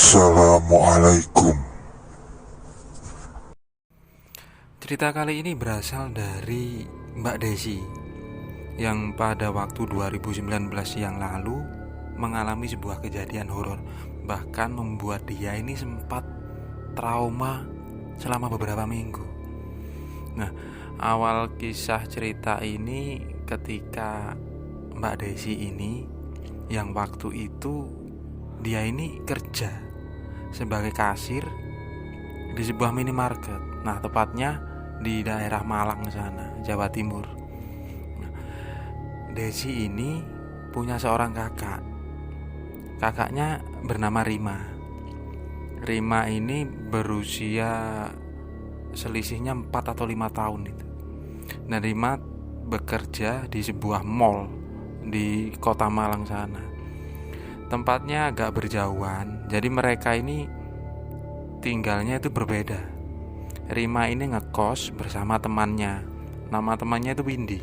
Assalamualaikum. Cerita kali ini berasal dari Mbak Desi yang pada waktu 2019 yang lalu mengalami sebuah kejadian horor, bahkan membuat dia ini sempat trauma selama beberapa minggu. Nah, awal kisah cerita ini ketika Mbak Desi ini yang waktu itu dia ini kerja sebagai kasir di sebuah minimarket. Nah, tepatnya di daerah Malang sana, Jawa Timur. Nah, Desi ini punya seorang kakak. Kakaknya bernama Rima. Rima ini berusia selisihnya 4 atau 5 tahun itu. Nah, Rima bekerja di sebuah mall di kota Malang sana. Tempatnya agak berjauhan, jadi mereka ini tinggalnya itu berbeda. Rima ini ngekos bersama temannya. Nama temannya itu Windy.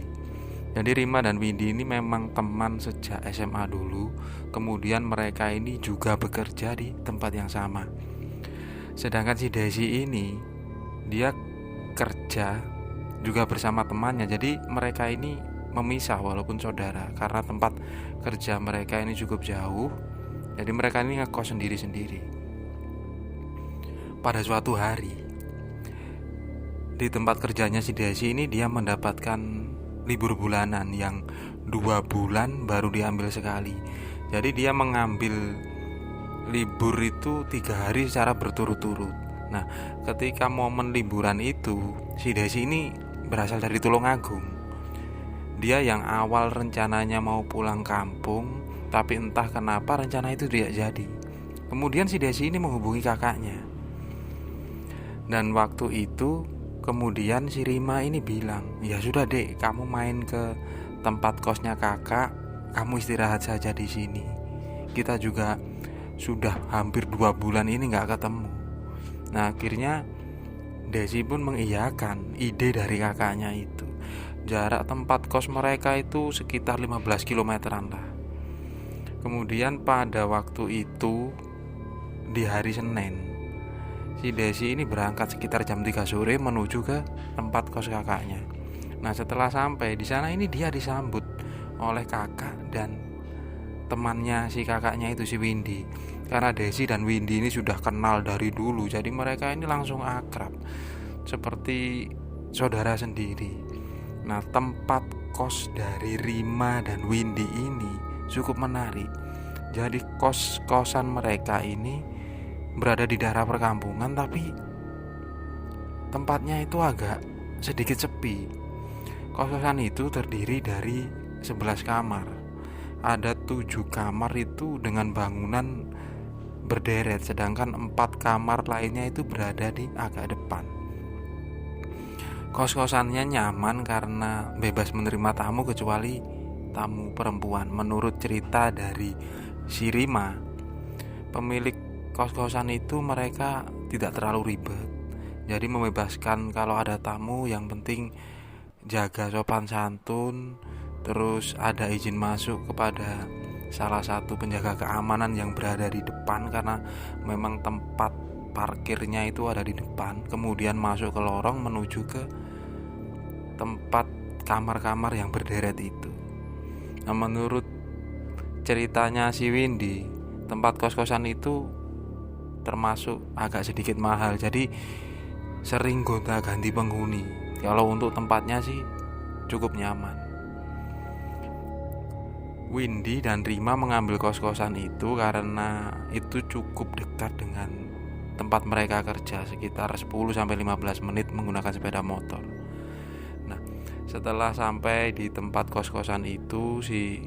Jadi Rima dan Windy ini memang teman sejak SMA dulu. Kemudian mereka ini juga bekerja di tempat yang sama. Sedangkan si Desi ini dia kerja juga bersama temannya. Jadi mereka ini memisah walaupun saudara, karena tempat kerja mereka ini cukup jauh. Jadi mereka ini ngekos sendiri-sendiri. Pada suatu hari di tempat kerjanya si Desi ini dia mendapatkan libur bulanan yang 2 bulan baru diambil sekali. Jadi dia mengambil libur itu 3 hari secara berturut-turut. Nah, ketika momen liburan itu si Desi ini berasal dari Tulungagung. Dia yang awal rencananya mau pulang kampung, tapi entah kenapa rencana itu tidak jadi. Kemudian si Desi ini menghubungi kakaknya. Dan waktu itu kemudian si Rima ini bilang, ya sudah dek, kamu main ke tempat kosnya kakak, kamu istirahat saja di sini. Kita juga sudah hampir 2 bulan ini gak ketemu. Nah, akhirnya Desi pun mengiyakan ide dari kakaknya itu. Jarak tempat kos mereka itu sekitar 15 kilometeran lah. Kemudian pada waktu itu di hari Senin, si Desi ini berangkat sekitar jam 3 sore menuju ke tempat kos kakaknya. Nah, setelah sampai di sana ini dia disambut oleh kakak dan temannya si kakaknya itu, si Windy. Karena Desi dan Windy ini sudah kenal dari dulu, jadi mereka ini langsung akrab seperti saudara sendiri. Nah, tempat kos dari Rima dan Windy ini cukup menarik. Jadi kos-kosan mereka ini berada di daerah perkampungan, tapi tempatnya itu agak sedikit sepi. Kos-kosan itu terdiri dari 11 kamar. Ada 7 kamar itu dengan bangunan berderet, sedangkan 4 kamar lainnya itu berada di agak depan. Kos-kosannya nyaman karena bebas menerima tamu kecuali tamu perempuan. Menurut cerita dari si Rima, pemilik kos-kosan itu mereka tidak terlalu ribet. Jadi membebaskan kalau ada tamu, yang penting jaga sopan santun, terus ada izin masuk kepada salah satu penjaga keamanan yang berada di depan, karena memang tempat parkirnya itu ada di depan. Kemudian masuk ke lorong menuju ke tempat kamar-kamar yang berderet itu. Nah, menurut ceritanya si Windy, tempat kos-kosan itu termasuk agak sedikit mahal, jadi sering gonta-ganti penghuni. Kalau untuk tempatnya sih cukup nyaman. Windy dan Rima mengambil kos-kosan itu karena itu cukup dekat dengan tempat mereka kerja, sekitar 10-15 menit menggunakan sepeda motor. Nah, setelah sampai di tempat kos-kosan itu, si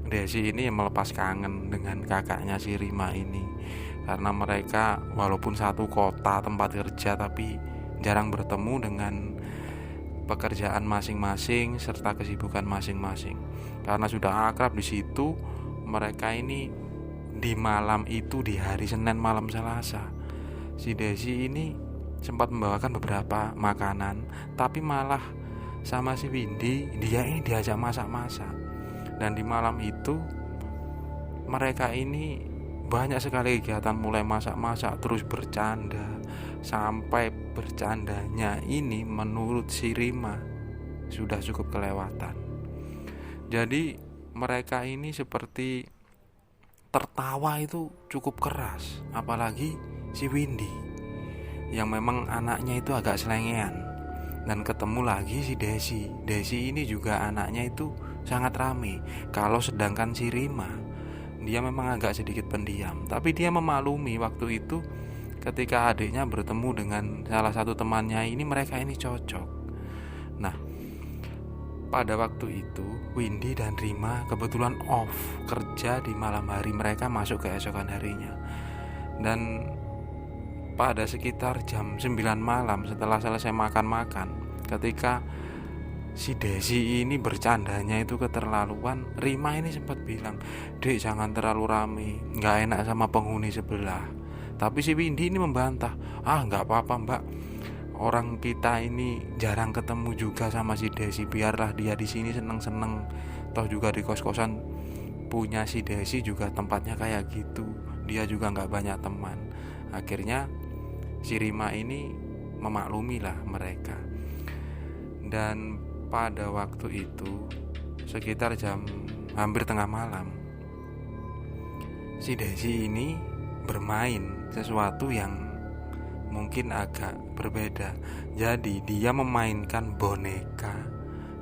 Desi ini melepas kangen dengan kakaknya si Rima ini, karena mereka walaupun satu kota tempat kerja tapi jarang bertemu dengan pekerjaan masing-masing serta kesibukan masing-masing. Karena sudah akrab di situ, mereka ini di malam itu, di hari Senin malam Selasa, si Desi ini sempat membawakan beberapa makanan, tapi malah sama si Windy dia ini diajak masak-masak. Dan di malam itu mereka ini banyak sekali kegiatan, mulai masak-masak terus bercanda, sampai bercandanya ini menurut si Rima sudah cukup kelewatan. Jadi mereka ini seperti tertawa itu cukup keras, apalagi si Windy yang memang anaknya itu agak selengean. Dan ketemu lagi si Desi ini juga anaknya itu sangat rame. Kalau sedangkan si Rima, dia memang agak sedikit pendiam, tapi dia memaklumi waktu itu ketika adiknya bertemu dengan salah satu temannya ini, mereka ini cocok. Nah, pada waktu itu Windy dan Rima kebetulan off kerja di malam hari, mereka masuk keesokan harinya. Dan pada sekitar jam 9 malam setelah selesai makan-makan, ketika si Desi ini bercandanya itu keterlaluan, Rima ini sempat bilang, "Dek, jangan terlalu rame, gak enak sama penghuni sebelah." Tapi si Windy ini membantah, "Gak apa-apa mbak, orang kita ini jarang ketemu juga sama si Desi, biarlah dia di sini seneng-seneng. Toh juga di kos-kosan punya si Desi juga tempatnya kayak gitu, dia juga gak banyak teman." Akhirnya si Rima ini memaklumilah mereka. Dan pada waktu itu sekitar jam hampir tengah malam, si Desi ini bermain sesuatu yang mungkin agak berbeda. Jadi dia memainkan boneka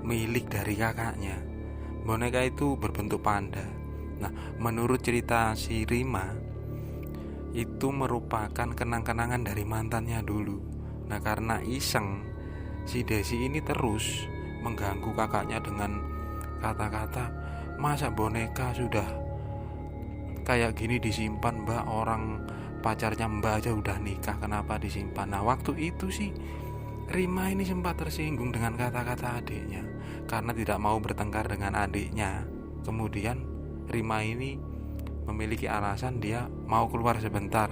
milik dari kakaknya. Boneka itu berbentuk panda. Nah, menurut cerita si Rima, itu merupakan kenang-kenangan dari mantannya dulu. Nah, karena iseng, si Desi ini terus mengganggu kakaknya dengan kata-kata, "Masa boneka sudah kayak gini disimpan mbak, orang pacarnya mbak aja udah nikah, kenapa disimpan?" Nah, waktu itu sih Rima ini sempat tersinggung dengan kata-kata adiknya, karena tidak mau bertengkar dengan adiknya. Kemudian Rima ini memiliki alasan dia mau keluar sebentar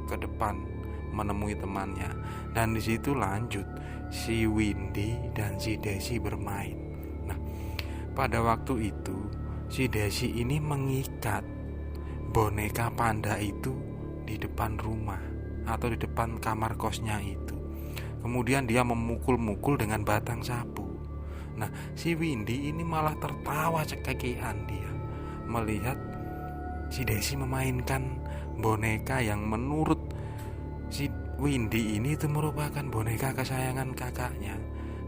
ke depan menemui temannya. Dan di situ lanjut si Windy dan si Desi bermain. Nah, pada waktu itu si Desi ini mengikat boneka panda itu di depan rumah atau di depan kamar kosnya itu. Kemudian dia memukul-mukul dengan batang sapu. Nah, si Windy ini malah tertawa cekekian dia melihat si Desi memainkan boneka yang menurut si Windy ini itu merupakan boneka kesayangan kakaknya.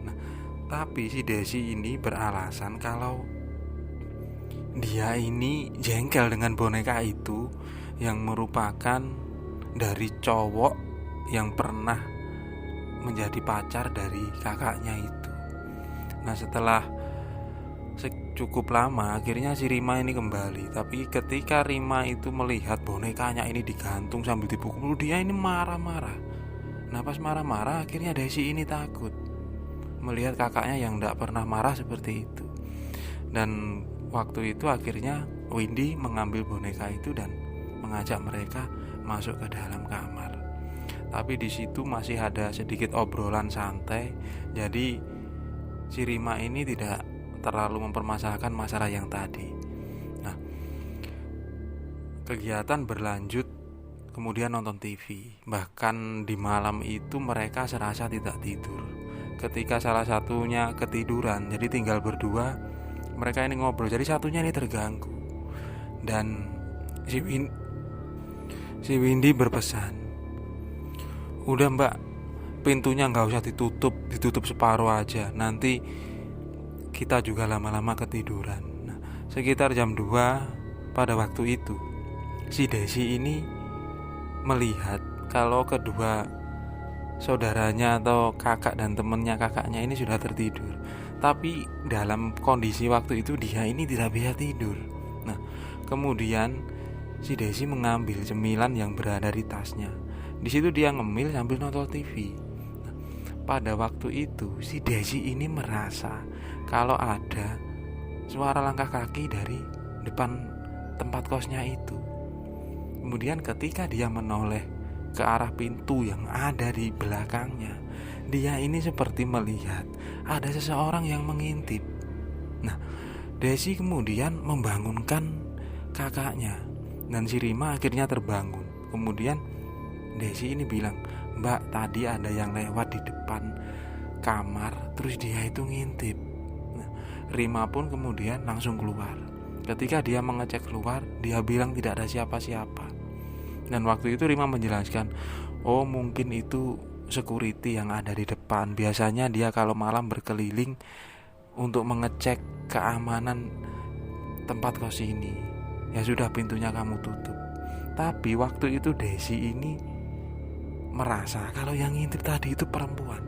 Nah, tapi si Desi ini beralasan kalau dia ini jengkel dengan boneka itu yang merupakan dari cowok yang pernah menjadi pacar dari kakaknya itu. Nah, setelah cukup lama akhirnya si Rima ini kembali. Tapi ketika Rima itu melihat bonekanya ini digantung sambil dipukul, dia ini marah-marah. Nah, pas marah-marah akhirnya Desi ini takut melihat kakaknya yang tidak pernah marah seperti itu. Dan waktu itu akhirnya Windy mengambil boneka itu dan mengajak mereka masuk ke dalam kamar. Tapi di situ masih ada sedikit obrolan santai. Jadi si Rima ini tidak terlalu mempermasalahkan masalah yang tadi. Nah, kegiatan berlanjut, kemudian nonton TV. Bahkan di malam itu mereka serasa tidak tidur. Ketika salah satunya ketiduran, jadi tinggal berdua, mereka ini ngobrol. Jadi satunya ini terganggu. Dan si Windy berpesan, "Udah mbak, pintunya gak usah ditutup separuh aja, nanti kita juga lama-lama ketiduran." Nah, sekitar jam 2 pada waktu itu si Desi ini melihat kalau kedua saudaranya atau kakak dan temannya kakaknya ini sudah tertidur. Tapi dalam kondisi waktu itu dia ini tidak bisa tidur. Nah, kemudian si Desi mengambil cemilan yang berada di tasnya. Di situ dia ngemil sambil nonton TV. Pada waktu itu si Desi ini merasa kalau ada suara langkah kaki dari depan tempat kosnya itu. Kemudian ketika dia menoleh ke arah pintu yang ada di belakangnya, dia ini seperti melihat ada seseorang yang mengintip. Nah, Desi kemudian membangunkan kakaknya Dan si Rima akhirnya terbangun. Kemudian Desi ini bilang, "Mbak, tadi ada yang lewat di depan kamar, terus dia itu ngintip." Nah, Rima pun kemudian langsung keluar. Ketika dia mengecek keluar, dia bilang tidak ada siapa-siapa. Dan waktu itu Rima menjelaskan, "Oh, mungkin itu security yang ada di depan. Biasanya dia kalau malam berkeliling untuk mengecek keamanan tempat kos ini. Ya sudah, pintunya kamu tutup." Tapi waktu itu Desi ini merasa kalau yang ngintip tadi itu perempuan.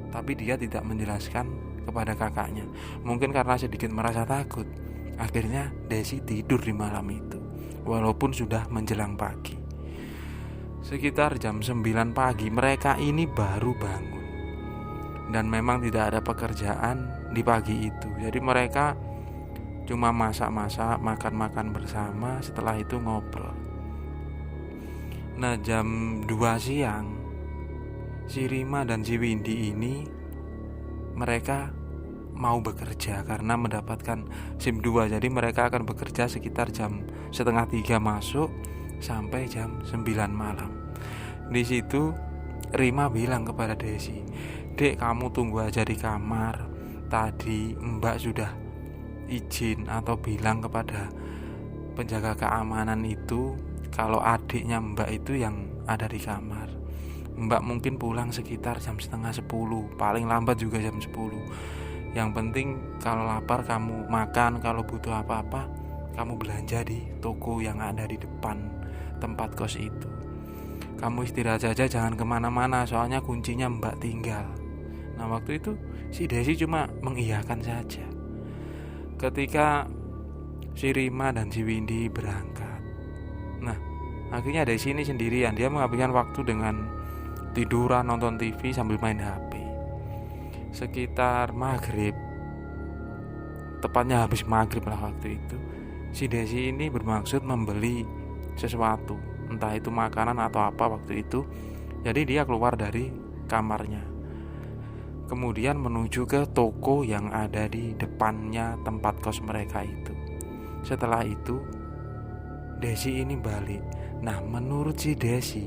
Tapi dia tidak menjelaskan kepada kakaknya. Mungkin karena sedikit merasa takut. Akhirnya Desi tidur di malam itu, walaupun sudah menjelang pagi. Sekitar jam 9 pagi mereka ini baru bangun. Dan memang tidak ada pekerjaan di pagi itu. Jadi mereka cuma masak-masak, makan-makan bersama, setelah itu ngobrol. Nah, jam 2 siang si Rima dan si Windy ini mereka mau bekerja karena mendapatkan SIM 2. Jadi mereka akan bekerja sekitar jam setengah 3 masuk sampai jam 9 malam. Di situ Rima bilang kepada Desi, "Dek, kamu tunggu aja di kamar. Tadi Mbak sudah izin atau bilang kepada penjaga keamanan itu kalau adiknya Mbak itu yang ada di kamar. Mbak mungkin pulang sekitar jam setengah 10, paling lambat juga jam 10. Yang penting kalau lapar kamu makan, kalau butuh apa-apa kamu belanja di toko yang ada di depan tempat kos itu. Kamu istirahat saja, jangan kemana-mana, soalnya kuncinya Mbak tinggal." Nah, waktu itu si Desi cuma mengiyakan saja. Ketika si Rima dan si Windy berangkat, nah akhirnya Desi ini sendirian. Dia menghabiskan waktu dengan tiduran, nonton TV sambil main HP. Sekitar maghrib, tepatnya habis maghrib lah waktu itu, si Desi ini bermaksud membeli sesuatu, entah itu makanan atau apa waktu itu. Jadi dia keluar dari kamarnya, kemudian menuju ke toko yang ada di depannya tempat kos mereka itu. Setelah itu Desi ini balik. Nah, menurut si Desi,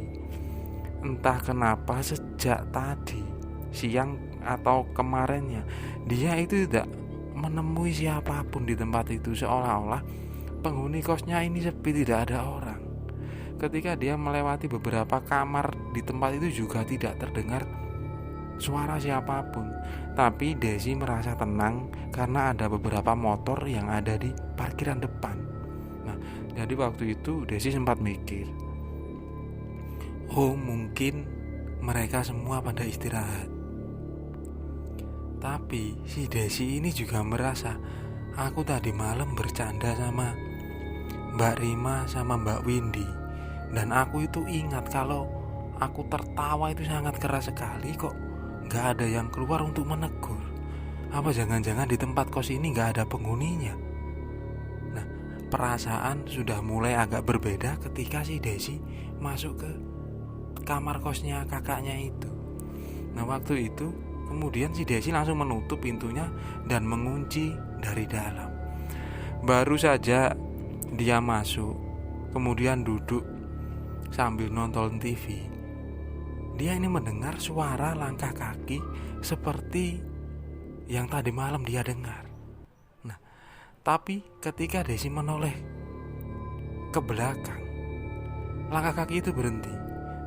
entah kenapa sejak tadi siang atau kemarinnya dia itu tidak menemui siapapun di tempat itu. Seolah-olah penghuni kosnya ini sepi, tidak ada orang. Ketika dia melewati beberapa kamar di tempat itu juga tidak terdengar suara siapapun. Tapi Desi merasa tenang karena ada beberapa motor yang ada di parkiran depan. Nah, jadi waktu itu Desi sempat mikir, oh mungkin mereka semua pada istirahat. Tapi si Desi ini juga merasa, aku tadi malam bercanda sama Mbak Rima sama Mbak Windy, dan aku itu ingat kalau aku tertawa itu sangat keras sekali kok. Gak ada yang keluar untuk menegur. Apa jangan-jangan di tempat kos ini gak ada penghuninya? Nah, perasaan sudah mulai agak berbeda ketika si Desi masuk ke kamar kosnya kakaknya itu. Nah, waktu itu kemudian si Desi langsung menutup pintunya dan mengunci dari dalam. Baru saja dia masuk, kemudian duduk sambil nonton TV, dia ini mendengar suara langkah kaki seperti yang tadi malam dia dengar. Nah, tapi ketika Desi menoleh ke belakang, langkah kaki itu berhenti.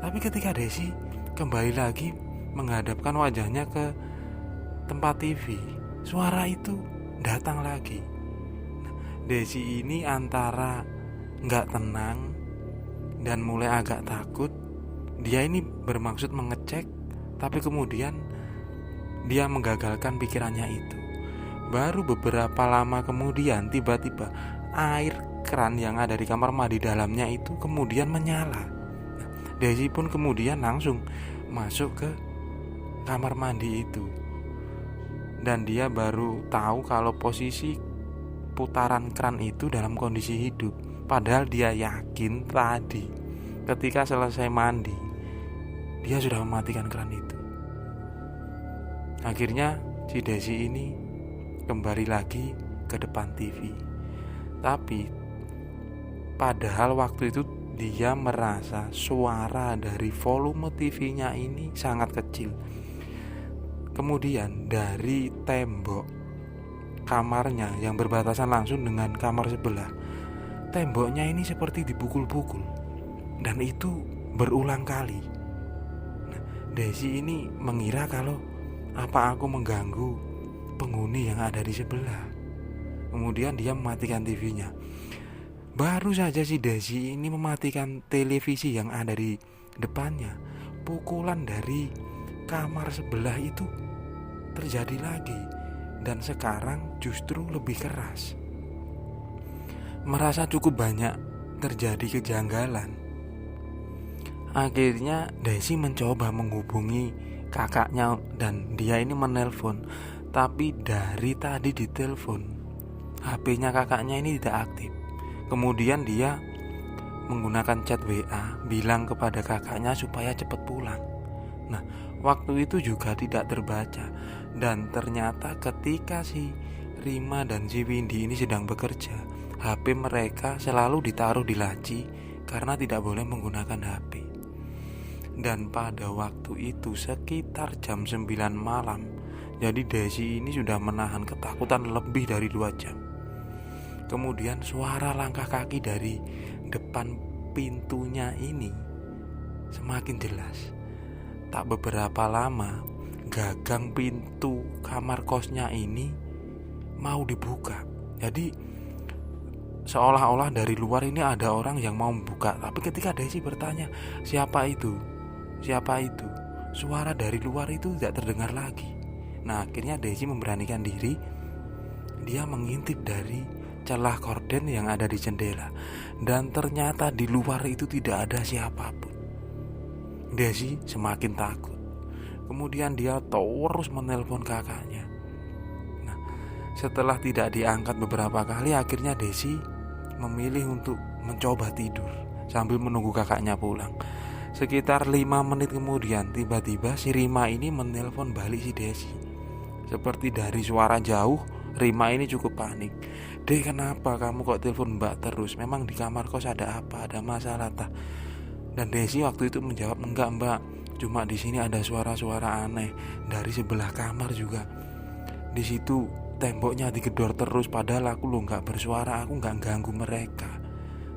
Tapi ketika Desi kembali lagi menghadapkan wajahnya ke tempat TV, suara itu datang lagi. Nah, Desi ini antara gak tenang dan mulai agak takut. Dia ini bermaksud mengecek, tapi kemudian dia menggagalkan pikirannya itu. Baru beberapa lama kemudian tiba-tiba air keran yang ada di kamar mandi dalamnya itu kemudian menyala. Desi pun kemudian langsung masuk ke kamar mandi itu. Dan dia baru tahu kalau posisi putaran keran itu dalam kondisi hidup. Padahal dia yakin tadi ketika selesai mandi dia sudah mematikan keran itu. Akhirnya si Desi ini kembali lagi ke depan TV. Tapi Padahal waktu itu dia merasa suara dari volume TV-nya ini sangat kecil. Kemudian dari tembok kamarnya yang berbatasan langsung dengan kamar sebelah, temboknya ini seperti dipukul-pukul, dan itu berulang kali. Nah, Desi ini mengira kalau apa aku mengganggu penghuni yang ada di sebelah. Kemudian dia mematikan TV-nya. Baru saja si Desi ini mematikan televisi yang ada di depannya, pukulan dari kamar sebelah itu terjadi lagi, dan sekarang justru lebih keras. Merasa cukup banyak terjadi kejanggalan. Akhirnya Desi mencoba menghubungi kakaknya dan dia ini menelpon, tapi dari tadi ditelepon HP-nya kakaknya ini tidak aktif. Kemudian dia menggunakan chat WA bilang kepada kakaknya supaya cepat pulang. Nah, waktu itu juga tidak terbaca, dan ternyata ketika si Rima dan si Windy ini sedang bekerja, HP mereka selalu ditaruh di laci karena tidak boleh menggunakan HP. Dan pada waktu itu sekitar jam 9 malam. Jadi Desi ini sudah menahan ketakutan lebih dari 2 jam. Kemudian suara langkah kaki dari depan pintunya ini semakin jelas. Tak beberapa lama, gagang pintu kamar kosnya ini mau dibuka. Jadi seolah-olah dari luar ini ada orang yang mau membuka. Tapi ketika Desi bertanya, siapa itu? Siapa itu? Suara dari luar itu tidak terdengar lagi. Nah, akhirnya Desi memberanikan diri. Dia mengintip dari celah korden yang ada di jendela, dan ternyata di luar itu tidak ada siapapun. Desi semakin takut. Kemudian dia terus menelpon kakaknya. Nah, setelah tidak diangkat beberapa kali, akhirnya Desi memilih untuk mencoba tidur sambil menunggu kakaknya pulang. Sekitar 5 menit kemudian, tiba-tiba si Rima ini menelpon balik si Desi. Seperti dari suara jauh, Rima ini cukup panik. Dek, kenapa kamu kok telepon mbak terus? Memang di kamar kos ada apa? Ada masalah tak? Dan Desi waktu itu menjawab, enggak mbak, cuma di sini ada suara-suara aneh dari sebelah kamar juga. Di situ temboknya digedor terus, padahal aku lo nggak bersuara, aku nggak ganggu mereka.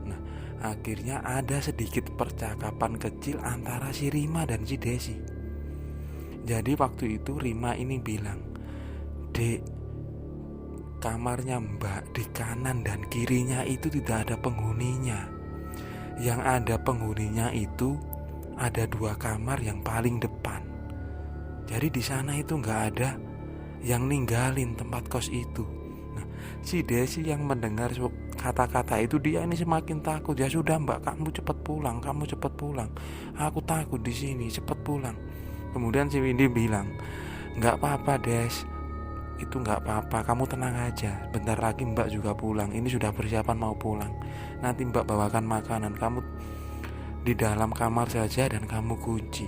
Nah, akhirnya ada sedikit percakapan kecil antara si Rima dan si Desi. Jadi waktu itu Rima ini bilang, Dek, kamarnya mbak di kanan dan kirinya itu tidak ada penghuninya. Yang ada penghuninya itu ada 2 kamar yang paling depan. Jadi di sana itu nggak ada yang ninggalin tempat kos itu. Nah, si Desi yang mendengar kata-kata itu, dia ini semakin takut. Ya sudah mbak, kamu cepat pulang, kamu cepat pulang. Aku takut di sini, cepat pulang. Kemudian si Windy bilang, nggak apa-apa Des, itu nggak apa-apa, kamu tenang aja. Bentar lagi mbak juga pulang. Ini sudah persiapan mau pulang. Nanti mbak bawakan makanan. Kamu di dalam kamar saja dan kamu kunci.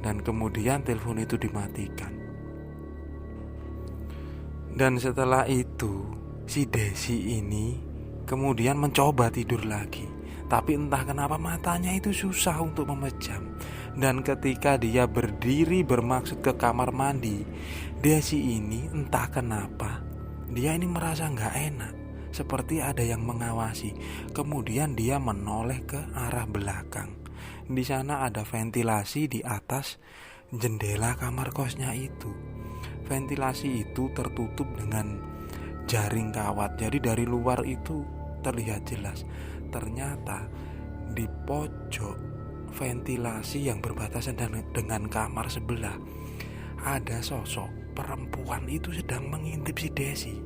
Dan kemudian telepon itu dimatikan. Dan setelah itu si Desi ini kemudian mencoba tidur lagi. Tapi entah kenapa matanya itu susah untuk memejam. Dan ketika dia berdiri bermaksud ke kamar mandi, Desi ini entah kenapa dia ini merasa gak enak, seperti ada yang mengawasi. Kemudian dia menoleh ke arah belakang. Di sana ada ventilasi di atas jendela kamar kosnya itu. Ventilasi itu tertutup dengan jaring kawat. Jadi dari luar itu terlihat jelas. Ternyata di pojok ventilasi yang berbatasan dengan kamar sebelah ada sosok perempuan itu sedang mengintip si Desi.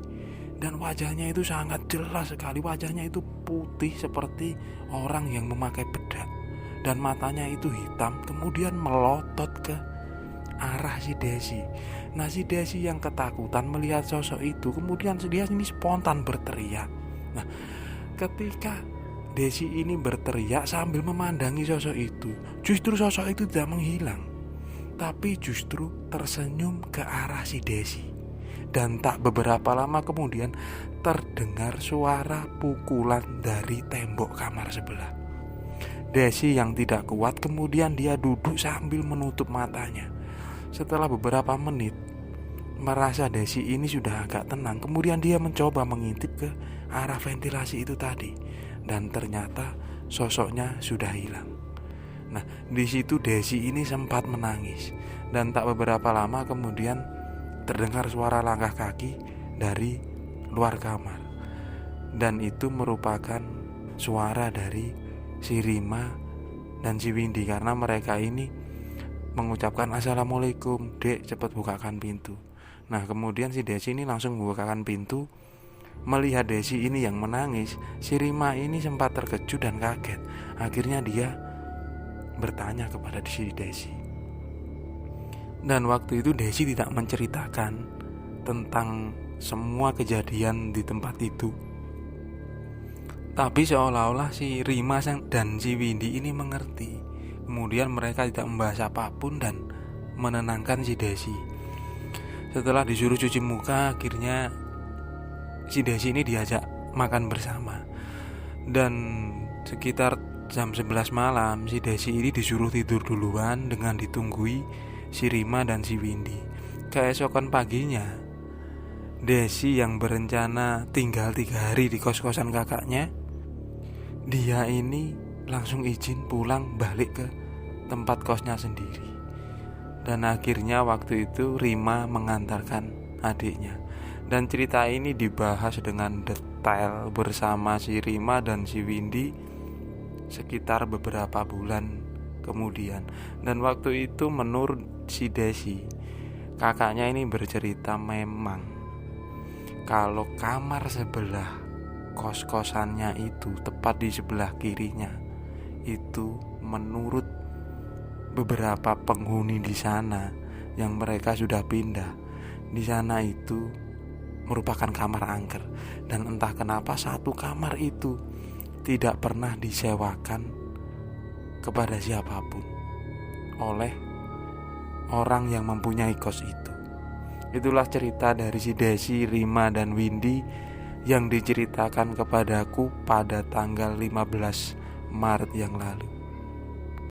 Dan wajahnya itu sangat jelas sekali. Wajahnya itu putih seperti orang yang memakai bedak, dan matanya itu hitam. Kemudian melotot ke arah si Desi. Nah, si Desi yang ketakutan melihat sosok itu, kemudian dia ini spontan berteriak. Nah, ketika Desi ini berteriak sambil memandangi sosok itu, justru sosok itu tidak menghilang, tapi justru tersenyum ke arah si Desi. Dan tak beberapa lama kemudian terdengar suara pukulan dari tembok kamar sebelah. Desi yang tidak kuat kemudian dia duduk sambil menutup matanya. Setelah beberapa menit, merasa Desi ini sudah agak tenang, kemudian dia mencoba mengintip ke arah ventilasi itu tadi, dan ternyata sosoknya sudah hilang. Nah, di situ Desi ini sempat menangis, dan tak beberapa lama kemudian terdengar suara langkah kaki dari luar kamar, dan itu merupakan suara dari si Rima dan si Windy, karena mereka ini mengucapkan assalamualaikum, dek cepat bukakan pintu. Nah kemudian si Desi ini langsung membukakan pintu. Melihat Desi ini yang menangis, si Rima ini sempat terkejut dan kaget. Akhirnya dia bertanya kepada si Desi. Dan waktu itu Desi tidak menceritakan tentang semua kejadian di tempat itu, tapi seolah-olah si Rima dan si Windy ini mengerti. Kemudian mereka tidak membahas apapun dan menenangkan si Desi. Setelah disuruh cuci muka, akhirnya si Desi ini diajak makan bersama. Dan sekitar jam 11 malam si Desi ini disuruh tidur duluan dengan ditunggui si Rima dan si Windy. Keesokan paginya, Desi yang berencana tinggal 3 hari di kos-kosan kakaknya, dia ini langsung izin pulang balik ke tempat kosnya sendiri. Dan akhirnya waktu itu Rima mengantarkan adiknya. Dan cerita ini dibahas dengan detail bersama si Rima dan si Windy sekitar beberapa bulan kemudian. Dan waktu itu menurut si Desi, kakaknya ini bercerita memang kalau kamar sebelah kos-kosannya itu tepat di sebelah kirinya, itu menurut beberapa penghuni di sana yang mereka sudah pindah, di sana itu merupakan kamar angker. Dan entah kenapa satu kamar itu tidak pernah disewakan kepada siapapun oleh orang yang mempunyai kos itu. Itulah cerita dari si Desi, Rima, dan Windy yang diceritakan kepadaku pada tanggal 15 Maret yang lalu.